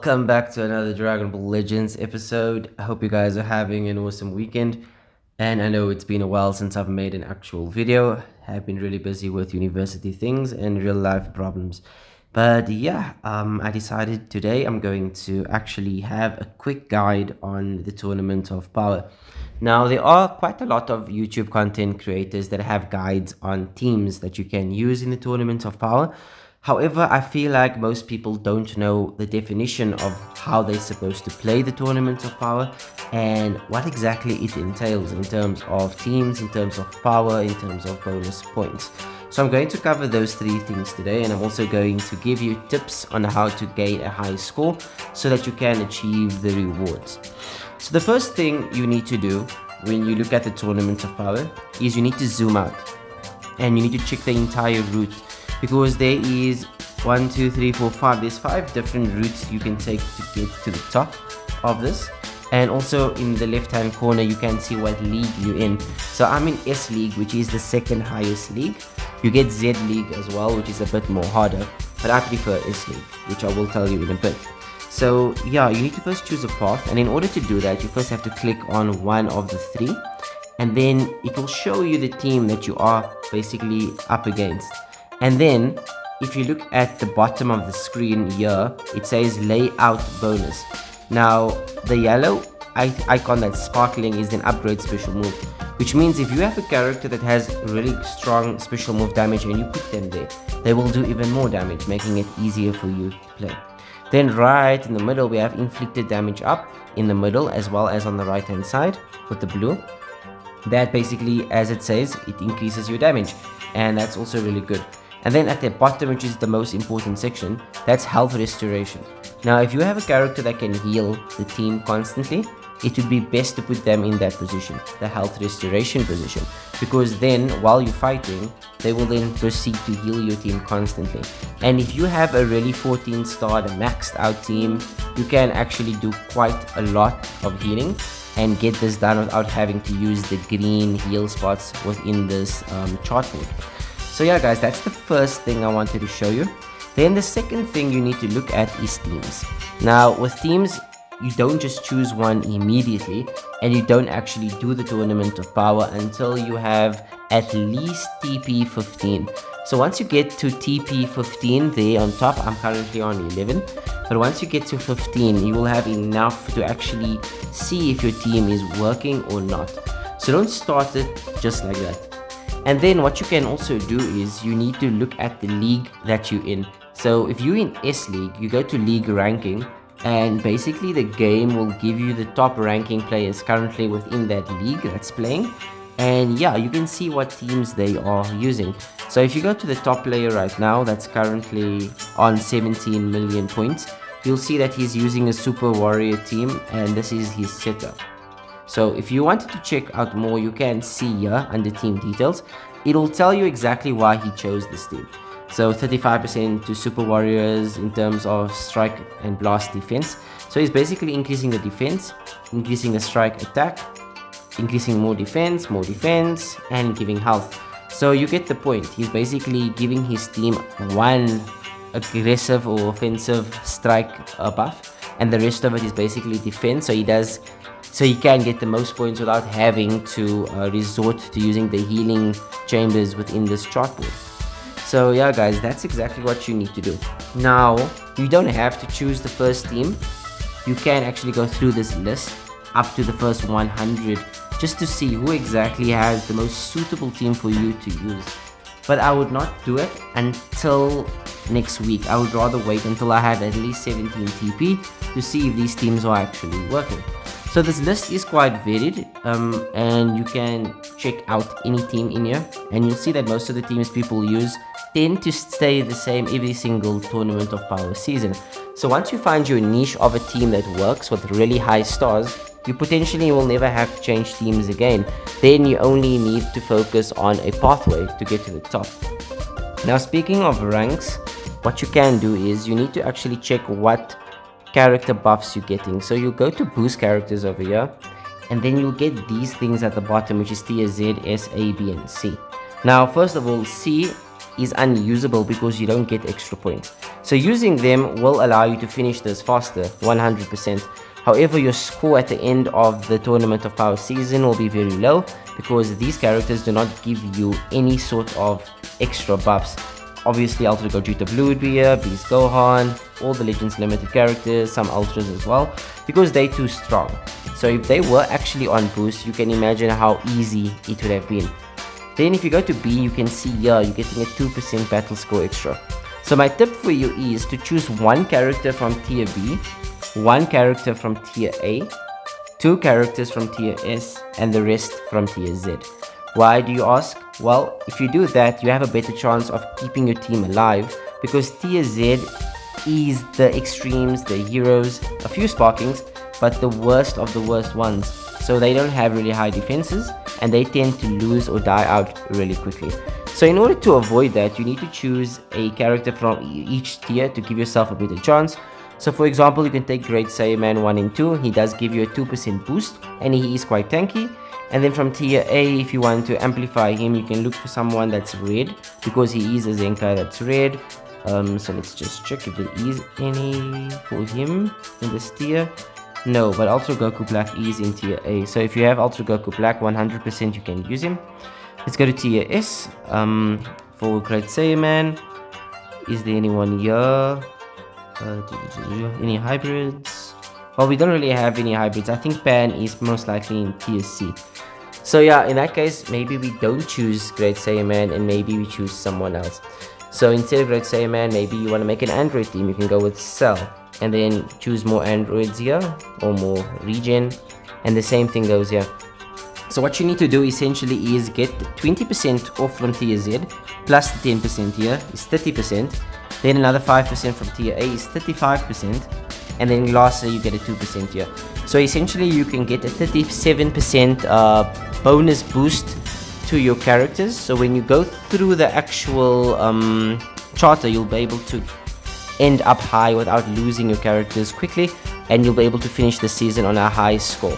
Welcome back to another Dragon Ball Legends episode. I hope you guys are having an awesome weekend. And I know it's been a while since I've made an actual video. I've been really busy with university things and real life problems. But yeah, I decided today I'm going to actually have a quick guide on the Tournament of Power. Now, there are quite a lot of YouTube content creators that have guides on teams that you can use in the Tournament of Power. However, I feel like most people don't know the definition of how they're supposed to play the Tournament of Power and what exactly it entails in terms of teams, in terms of power, in terms of bonus points. So I'm going to cover those three things today, and I'm also going to give you tips on how to gain a high score so that you can achieve the rewards. So the first thing you need to do when you look at the Tournament of Power is you need to zoom out and you need to check the entire route, because there is 1, 2, 3, 4, 5. There's 5 different routes you can take to get to the top of this. And also in the left hand corner you can see what league you're in. So I'm in S League, which is the second highest league. You get Z League as well, which is a bit more harder, but I prefer S League, which I will tell you in a bit. So yeah, you need to first choose a path, and in order to do that you first have to click on one of the 3, and then it will show you the team that you are basically up against. And then if you look at the bottom of the screen here, it says layout bonus. Now the yellow icon that's sparkling is an upgrade special move, which means if you have a character that has really strong special move damage and you put them there, they will do even more damage, making it easier for you to play. Then right in the middle we have inflicted damage up in the middle, as well as on the right hand side with the blue. That basically, as it says, it increases your damage, and that's also really good. And then at the bottom, which is the most important section, that's health restoration. Now if you have a character that can heal the team constantly, it would be best to put them in that position, the health restoration position, because then while you're fighting, they will then proceed to heal your team constantly. And if you have a really 14-star maxed out team, you can actually do quite a lot of healing and get this done without having to use the green heal spots within this chart board. So yeah guys, that's the first thing I wanted to show you. Then the second thing you need to look at is teams. Now with teams, you don't just choose one immediately, and you don't actually do the Tournament of Power until you have at least TP 15. So once you get to TP 15 there on top, I'm currently on 11, but once you get to 15 you will have enough to actually see if your team is working or not. So don't start it just like that. And then what you can also do is you need to look at the league that you're in. So if you're in S League, you go to league ranking, and basically the game will give you the top ranking players currently within that league that's playing. And yeah, you can see what teams they are using. So if you go to the top player right now that's currently on 17 million points, you'll see that he's using a Super Warrior team, and this is his setup. So if you wanted to check out more, you can see here under team details. It'll tell you exactly why he chose this team. So 35% to Super Warriors in terms of strike and blast defense. So he's basically increasing the defense, increasing the strike attack, increasing more defense, and giving health. So you get the point. He's basically giving his team one aggressive or offensive strike buff, and the rest of it is basically defense. So he can get the most points without having to resort to using the healing chambers within this chart board. So yeah guys, that's exactly what you need to do. Now you don't have to choose the first team. You can actually go through this list up to the first 100 just to see who exactly has the most suitable team for you to use. But I would not do it until next week. I would rather wait until I have at least 17 TP to see if these teams are actually working. So this list is quite varied, and you can check out any team in here, and you'll see that most of the teams people use tend to stay the same every single Tournament of Power season. So once you find your niche of a team that works with really high stars, you potentially will never have to change teams again. Then you only need to focus on a pathway to get to the top. Now speaking of ranks, what you can do is you need to actually check what character buffs you're getting. So you'll go to boost characters over here, and then you'll get these things at the bottom, which is tier Z, S, A, B, and C. Now first of all, C is unusable because you don't get extra points. So using them will allow you to finish this faster, 100%. However, your score at the end of the Tournament of Power season will be very low because these characters do not give you any sort of extra buffs. Obviously, Ultra Gogeta Blue would be here, Beast Gohan, all the Legends Limited characters, some Ultras as well, because they're too strong. So if they were actually on boost, you can imagine how easy it would have been. Then if you go to B, you can see here, you're getting a 2% battle score extra. So my tip for you is to choose one character from tier B, one character from tier A, 2 characters from tier S, and the rest from tier Z. Why do you ask? Well, if you do that, you have a better chance of keeping your team alive because tier Z is the extremes, the heroes, a few sparkings, but the worst of the worst ones. So they don't have really high defenses and they tend to lose or die out really quickly. So in order to avoid that, you need to choose a character from each tier to give yourself a better chance. So for example, you can take Great Saiyaman 1 and 2. He does give you a 2% boost and he is quite tanky. And then from tier A, if you want to amplify him, you can look for someone that's red because he is a Zenkai that's red. So let's just check if there is any for him in this tier. No, but Ultra Goku Black is in tier A. So if you have Ultra Goku Black, 100% you can use him. Let's go to tier S. For Great Saiyaman, is there anyone here? Any hybrids? Well, we don't really have any hybrids. I think Pan is most likely in tier C. So yeah, in that case, maybe we don't choose Great Saiyaman and maybe we choose someone else. So instead of Great Saiyaman, maybe you want to make an android team. You can go with Cell and then choose more androids here or more regen, and the same thing goes here. So what you need to do essentially is get 20% off from tier Z plus the 10% here is 30%. Then another 5% from tier A is 35%. And then lastly you get a 2% here. So essentially you can get a 37% bonus boost to your characters. So when you go through the actual charter, you'll be able to end up high without losing your characters quickly, and you'll be able to finish the season on a high score.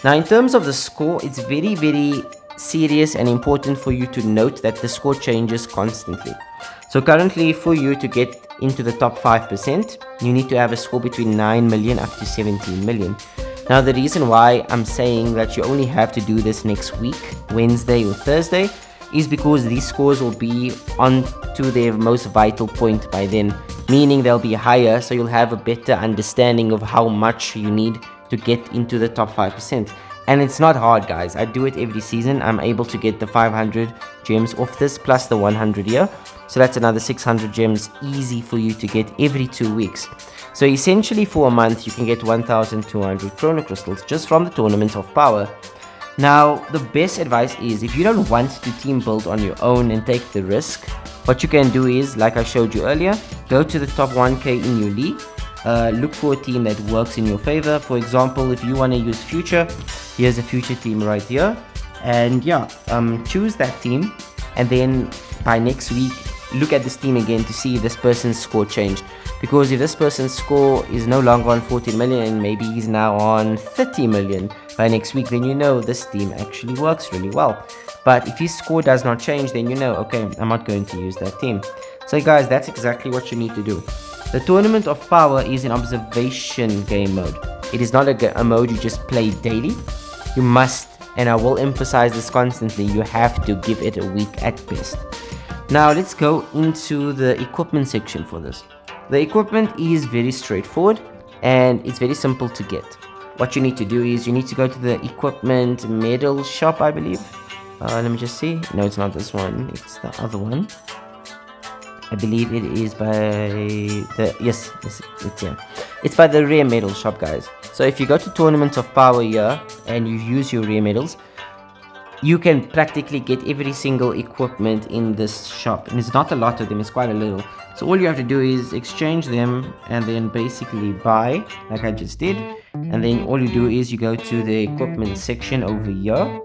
Now in terms of the score, it's very serious and important for you to note that the score changes constantly. So currently for you to get into the top 5%, you need to have a score between 9 million up to 17 million. Now the reason why I'm saying that you only have to do this next week, Wednesday or Thursday, is because these scores will be on to their most vital point by then, meaning they'll be higher, so you'll have a better understanding of how much you need to get into the top 5%. And it's not hard, guys. I do it every season. I'm able to get the 500 gems off this plus the 100 here. So that's another 600 gems easy for you to get every 2 weeks. So essentially for a month, you can get 1,200 Chrono Crystals just from the Tournament of Power. Now, the best advice is if you don't want to team build on your own and take the risk, what you can do is, like I showed you earlier, go to the top 1k in your league. Look for a team that works in your favor. For example, if you want to use Future, here's a Future team right here, and yeah, choose that team, and then by next week look at this team again to see if this person's score changed, because if this person's score is no longer on 14 million and maybe he's now on 30 million by next week, then you know this team actually works really well. But if his score does not change, then you know, okay, I'm not going to use that team. So guys, that's exactly what you need to do. The Tournament of Power is an observation game mode. It is not a mode you just play daily. You must, and I will emphasize this constantly, you have to give it a week at best. Now let's go into the equipment section for this. The equipment is very straightforward and it's very simple to get. What you need to do is you need to go to the equipment medal shop, I believe. Let me just see. No, it's not this one. It's the other one. I believe it is by the, yes, it's here. It's by the rare medal shop, guys. So if you go to Tournament of Power here and you use your rare medals, you can practically get every single equipment in this shop, and it's not a lot of them, it's quite a little. So all you have to do is exchange them and then basically buy, like I just did, and then all you do is you go to the equipment section over here,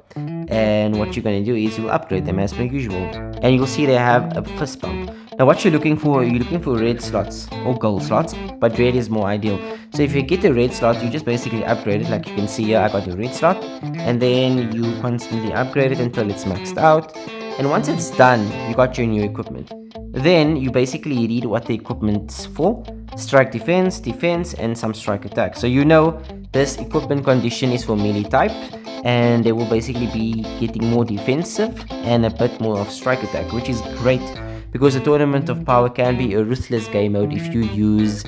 and what you're going to do is you'll upgrade them as per usual, and you'll see they have a fist bump. Now what you're looking for red slots or gold slots, but red is more ideal. So if you get a red slot, you just basically upgrade it. Like you can see here, I got a red slot, and then you constantly upgrade it until it's maxed out. And once it's done, you got your new equipment. Then you basically read what the equipment's for: strike defense, defense, and some strike attack. So you know this equipment condition is for melee type, and they will basically be getting more defensive and a bit more of strike attack, which is great because the Tournament of Power can be a ruthless game mode if you use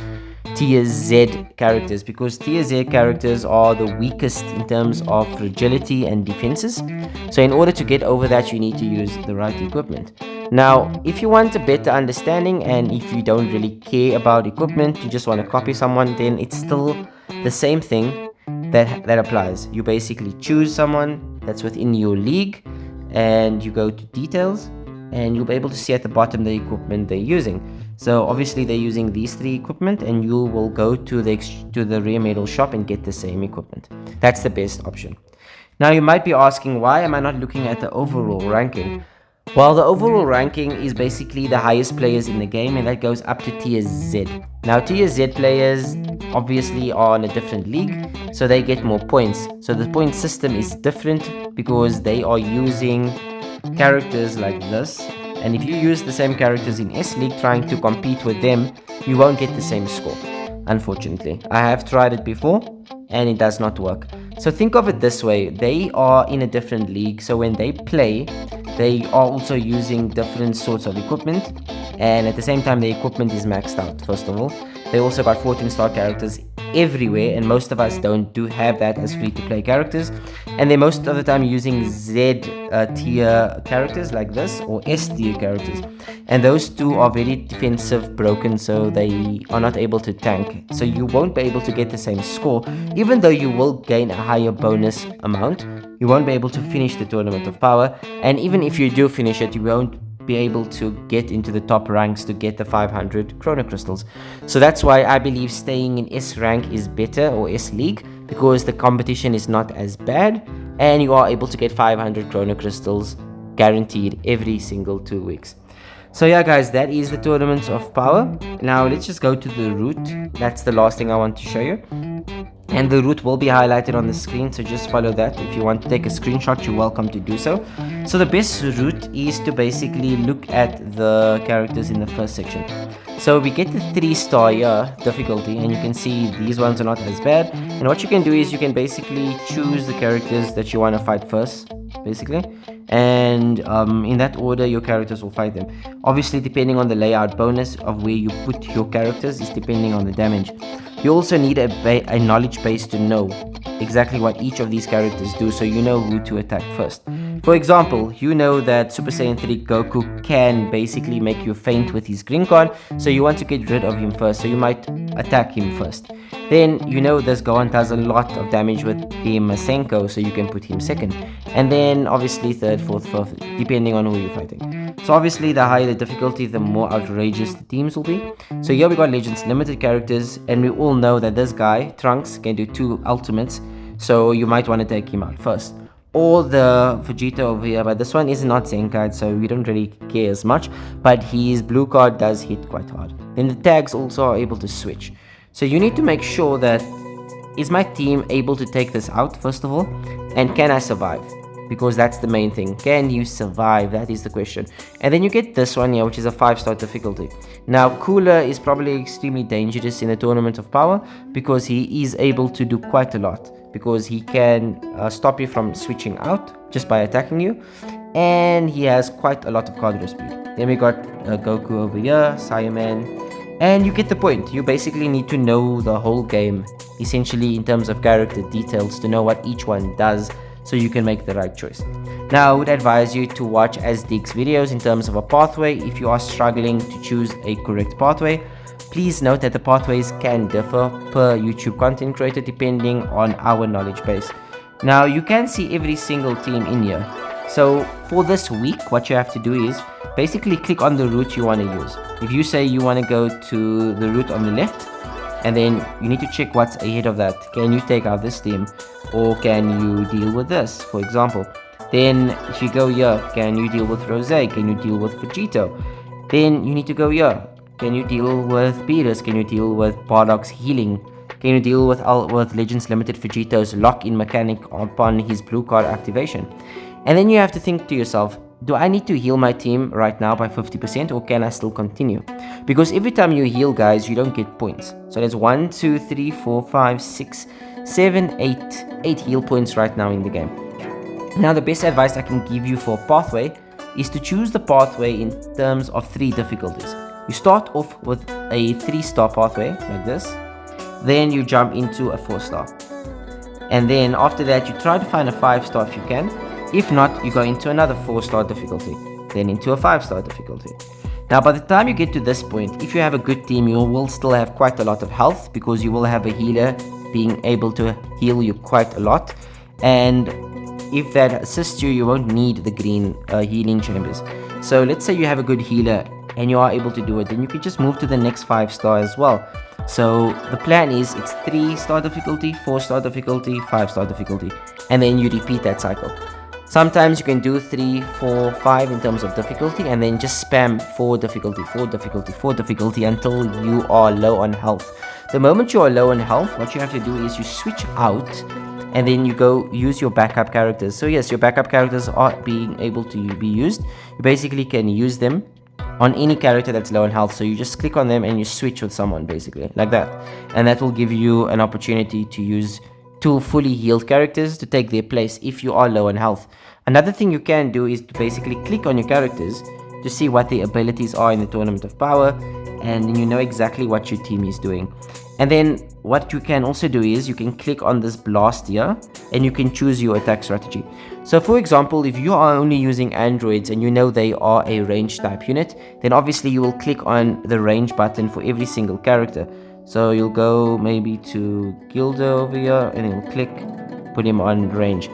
tier Z characters, because tier Z characters are the weakest in terms of fragility and defenses. So in order to get over that, you need to use the right equipment. Now, if you want a better understanding and if you don't really care about equipment, you just want to copy someone, then it's still the same thing that applies. You basically choose someone that's within your league and you go to details, and you'll be able to see at the bottom the equipment they're using. So obviously they're using these 3 equipment, and you will go to the rare medal shop and get the same equipment. That's the best option. Now you might be asking, why am I not looking at the overall ranking? Well, the overall ranking is basically the highest players in the game, and that goes up to tier Z. Now tier Z players obviously are in a different league, so they get more points. So the point system is different because they are using characters like this, and if you use the same characters in S League trying to compete with them, you won't get the same score, unfortunately. I have tried it before and it does not work. So think of it this way: they are in a different league, so when they play, they are also using different sorts of equipment, and at the same time the equipment is maxed out. First of all, they also got 14-star characters everywhere, and most of us don't have that as free-to-play characters, and they're most of the time using Z tier characters like this, or S tier characters, and those two are very defensive broken, so they are not able to tank. So you won't be able to get the same score, even though you will gain a higher bonus amount. You won't be able to finish the Tournament of Power, and even if you do finish it, you won't be able to get into the top ranks to get the 500 chrono crystals. So that's why I believe staying in S rank is better, or S league, because the competition is not as bad and you are able to get 500 chrono crystals guaranteed every single 2 weeks. So yeah guys, that is the Tournament of Power. Now let's just go to the route. That's the last thing I want to show you, and the route will be highlighted on the screen, so just follow that. If you want to take a screenshot, you're welcome to do so. So the best route is to basically look at the characters in the first section. So we get the 3-star here difficulty, and you can see these ones are not as bad. And what you can do is you can basically choose the characters that you want to fight first, basically, and in that order your characters will fight them. Obviously, depending on the layout bonus of where you put your characters is depending on the damage. You also need a knowledge base to know exactly what each of these characters do, so you know who to attack first. For example, you know that Super Saiyan 3 Goku can basically make you faint with his green card, so you want to get rid of him first, so you might attack him first. Then you know this Gohan does a lot of damage with the Masenko, so you can put him second. And then obviously third, fourth, fifth, depending on who you're fighting. So obviously the higher the difficulty, the more outrageous the teams will be. So here we got Legends limited characters, and we all know that this guy, Trunks, can do 2 ultimates, so you might want to take him out first. Or the Vegeta over here, but this one is not Zenkai, so we don't really care as much, but his blue card does hit quite hard. Then the tags also are able to switch. So you need to make sure that, is my team able to take this out first of all, and can I survive? Because that's the main thing. Can you survive? That is the question. And then you get this one here, which is a 5-star difficulty. Now Cooler is probably extremely dangerous in the Tournament of Power because he is able to do quite a lot, because he can stop you from switching out just by attacking you, and he has quite a lot of card speed. Then we got Goku over here, Saiyaman, and you get the point. You basically need to know the whole game, essentially in terms of character details, to know what each one does, so you can make the right choice. Now I would advise you to watch Azdig's videos in terms of a pathway if you are struggling to choose a correct pathway. Please note that the pathways can differ per YouTube content creator depending on our knowledge base. Now you can see every single team in here. So for this week, what you have to do is basically click on the route you want to use. If you say you want to go to the route on the left, and then you need to check what's ahead of that. Can you take out this team, or can you deal with this, for example? Then if you go here, can you deal with Rose? Can you deal with Vegito? Then you need to go here. Can you deal with Beerus? Can you deal with Bardock's healing? Can you deal with Legends Limited Vegito's lock-in mechanic upon his blue card activation? And then you have to think to yourself, do I need to heal my team right now by 50% or can I still continue? Because every time you heal, guys, you don't get points. So there's 1, 2, 3, 4, 5, 6, 7, 8 heal points right now in the game. Now the best advice I can give you for a pathway is to choose the pathway in terms of 3 difficulties. You start off with a 3-star pathway like this, then you jump into a 4-star, and then after that you try to find a 5-star if you can. If not, you go into another 4-star difficulty, then into a 5-star difficulty. Now by the time you get to this point, if you have a good team, you will still have quite a lot of health because you will have a healer being able to heal you quite a lot, and if that assists you, you won't need the green healing chambers. So let's say you have a good healer and you are able to do it, then you can just move to the next 5-star as well. So the plan is it's 3-star difficulty, 4-star difficulty, 5-star difficulty, and then you repeat that cycle. Sometimes you can do 3, 4, 5 in terms of difficulty, and then just spam 4 difficulty, 4 difficulty, 4 difficulty until you are low on health. The moment you are low on health, what you have to do is you switch out and then you go use your backup characters. So yes, your backup characters are being able to be used. You basically can use them on any character that's low on health. So you just click on them and you switch with someone, basically like that, and that will give you an opportunity to use 2 fully healed characters to take their place if you are low on health. Another thing you can do is to basically click on your characters to see what their abilities are in the Tournament of Power, and then you know exactly what your team is doing. And then what you can also do is you can click on this blast here and you can choose your attack strategy. So for example, if you are only using androids and you know they are a range type unit, then obviously you will click on the range button for every single character. So you'll go maybe to Gilda over here and you'll click, put him on range.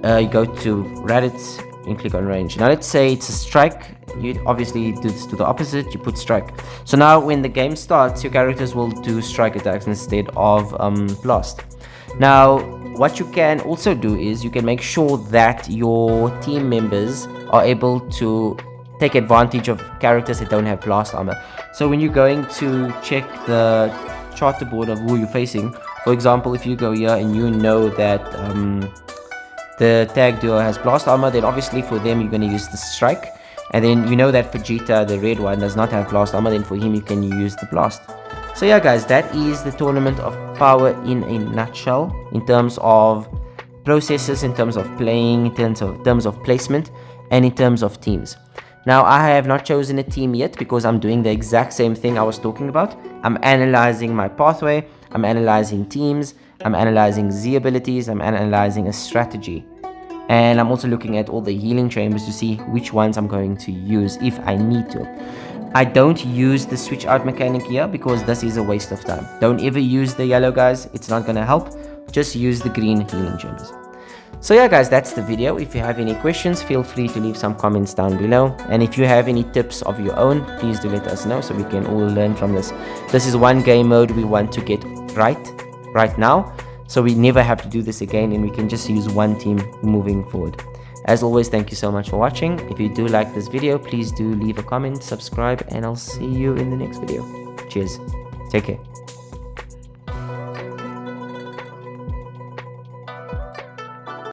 You go to Raditz and click on range. Now let's say it's a strike. You obviously do this to the opposite, you put strike. So now when the game starts, your characters will do strike attacks instead of blast. Now what you can also do is you can make sure that your team members are able to take advantage of characters that don't have blast armor. So when you're going to check the charter board of who you're facing, for example, if you go here and you know that the tag duo has blast armor, then obviously for them you're going to use the strike. And then you know that Vegeta, the red one, does not have blast armor, then for him you can use the blast. So yeah guys, that is the Tournament of Power in a nutshell, in terms of processes, in terms of playing, in terms of placement, and in terms of teams. Now I have not chosen a team yet because I'm doing the exact same thing I was talking about. I'm analyzing my pathway, I'm analyzing teams, I'm analyzing Z abilities, I'm analyzing a strategy. And I'm also looking at all the healing chambers to see which ones I'm going to use if I need to. I don't use the switch out mechanic here because this is a waste of time. Don't ever use the yellow, guys, it's not going to help. Just use the green healing chambers. So yeah guys, that's the video. If you have any questions, feel free to leave some comments down below. And if you have any tips of your own, please do let us know so we can all learn from this. This is one game mode we want to get right now. So we never have to do this again and we can just use one team moving forward. As always, thank you so much for watching. If you do like this video, please do leave a comment, subscribe, and I'll see you in the next video. Cheers. Take care.